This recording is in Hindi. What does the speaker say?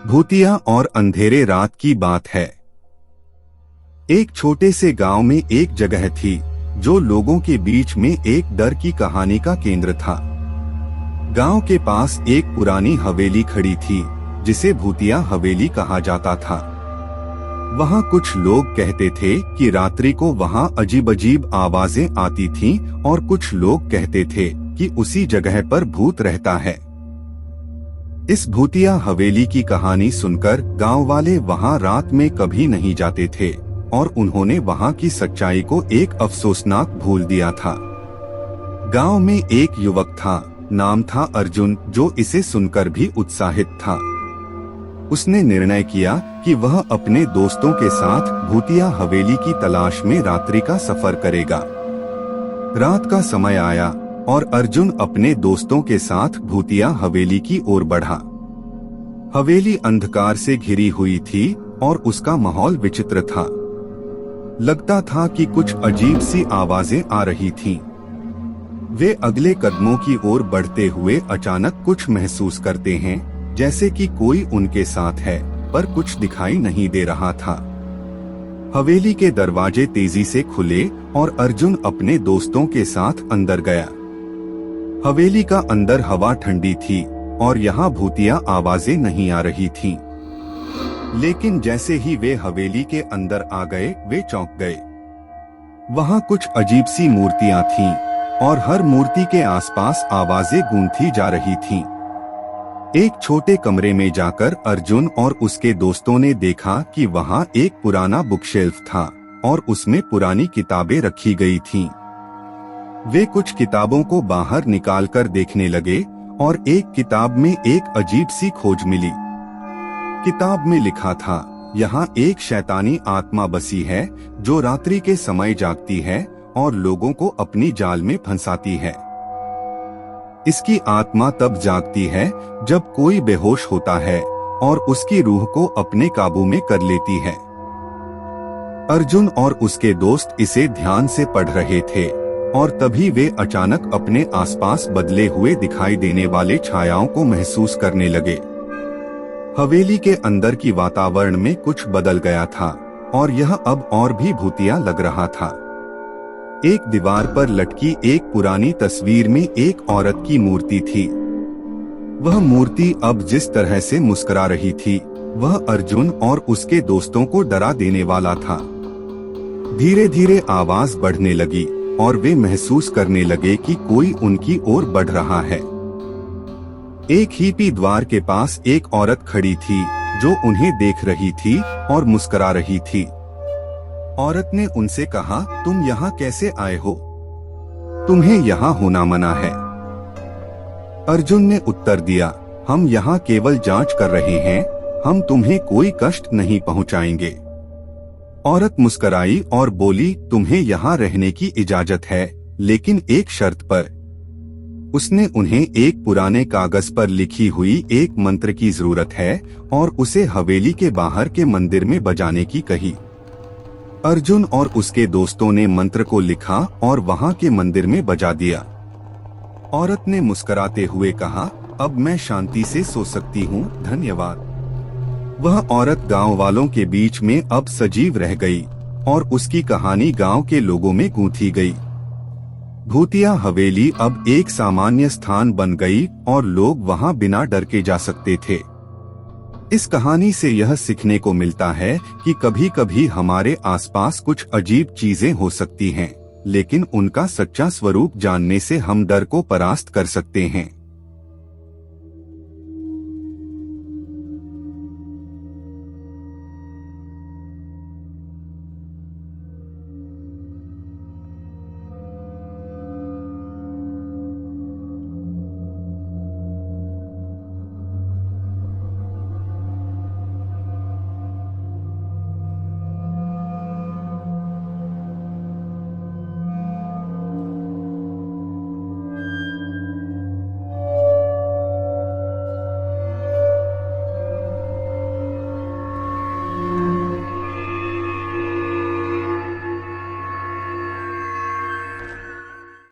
भूतिया और अंधेरे रात की बात है। एक छोटे से गांव में एक जगह थी जो लोगों के बीच में एक डर की कहानी का केंद्र था। गांव के पास एक पुरानी हवेली खड़ी थी जिसे भूतिया हवेली कहा जाता था। वहां कुछ लोग कहते थे कि रात्रि को वहां अजीब अजीब आवाजें आती थीं और कुछ लोग कहते थे कि उसी जगह पर भूत रहता है। इस भूतिया हवेली की कहानी सुनकर गांव वाले वहां रात में कभी नहीं जाते थे और उन्होंने वहां की सच्चाई को एक अफसोसनाक भूल दिया था। गांव में एक युवक था, नाम था अर्जुन, जो इसे सुनकर भी उत्साहित था। उसने निर्णय किया कि वह अपने दोस्तों के साथ भूतिया हवेली की तलाश में रात्रि का सफर करेगा। रात का समय आया और अर्जुन अपने दोस्तों के साथ भूतिया हवेली की ओर बढ़ा। हवेली अंधकार से घिरी हुई थी और उसका माहौल विचित्र था। लगता था कि कुछ अजीब सी आवाजें आ रही थीं। वे अगले कदमों की ओर बढ़ते हुए अचानक कुछ महसूस करते हैं, जैसे कि कोई उनके साथ है, पर कुछ दिखाई नहीं दे रहा था। हवेली के दरवाजे तेजी से खुले और अर्जुन अपने दोस्तों के साथ अंदर गया। हवेली का अंदर हवा ठंडी थी और यहाँ भूतिया आवाजें नहीं आ रही थीं। लेकिन जैसे ही वे हवेली के अंदर आ गए, वे चौंक गए। वहाँ कुछ अजीब सी मूर्तियाँ थीं और हर मूर्ति के आसपास आवाजें गूंजती जा रही थीं। एक छोटे कमरे में जाकर अर्जुन और उसके दोस्तों ने देखा कि वहाँ एक पुराना बुकशेल्फ था और उसमें पुरानी किताबें रखी गई थीं। वे कुछ किताबों को बाहर निकालकर देखने लगे और एक किताब में एक अजीब सी खोज मिली। किताब में लिखा था, यहाँ एक शैतानी आत्मा बसी है जो रात्रि के समय जागती है और लोगों को अपनी जाल में फंसाती है। इसकी आत्मा तब जागती है जब कोई बेहोश होता है और उसकी रूह को अपने काबू में कर लेती है। अर्जुन और उसके दोस्त इसे ध्यान से पढ़ रहे थे और तभी वे अचानक अपने आसपास बदले हुए दिखाई देने वाले छायाओं को महसूस करने लगे। हवेली के अंदर की वातावरण में कुछ बदल गया था और यह अब और भी भूतिया लग रहा था। एक दीवार पर लटकी एक पुरानी तस्वीर में एक औरत की मूर्ति थी। वह मूर्ति अब जिस तरह से मुस्कुरा रही थी, वह अर्जुन और उसके दोस्तों को डरा देने वाला था। धीरे धीरे आवाज बढ़ने लगी और वे महसूस करने लगे कि कोई उनकी ओर बढ़ रहा है। एक ही द्वार के पास एक औरत खड़ी थी जो उन्हें देख रही थी और मुस्कुरा रही थी। औरत ने उनसे कहा, तुम यहाँ कैसे आए हो? तुम्हें यहाँ होना मना है। अर्जुन ने उत्तर दिया, हम यहाँ केवल जांच कर रहे हैं, हम तुम्हें कोई कष्ट नहीं पहुँचाएंगे। औरत मुस्कुराई और बोली, तुम्हें यहाँ रहने की इजाजत है, लेकिन एक शर्त पर। उसने उन्हें एक पुराने कागज पर लिखी हुई एक मंत्र की जरूरत है और उसे हवेली के बाहर के मंदिर में बजाने की कही। अर्जुन और उसके दोस्तों ने मंत्र को लिखा और वहां के मंदिर में बजा दिया। औरत ने मुस्कुराते हुए कहा, अब मैं शांति से सो सकती हूँ, धन्यवाद। वह औरत गांव वालों के बीच में अब सजीव रह गई और उसकी कहानी गांव के लोगों में गूंथी गई। भूतिया हवेली अब एक सामान्य स्थान बन गई और लोग वहां बिना डर के जा सकते थे। इस कहानी से यह सीखने को मिलता है कि कभी कभी हमारे आसपास कुछ अजीब चीजें हो सकती हैं, लेकिन उनका सच्चा स्वरूप जानने से हम डर को परास्त कर सकते हैं।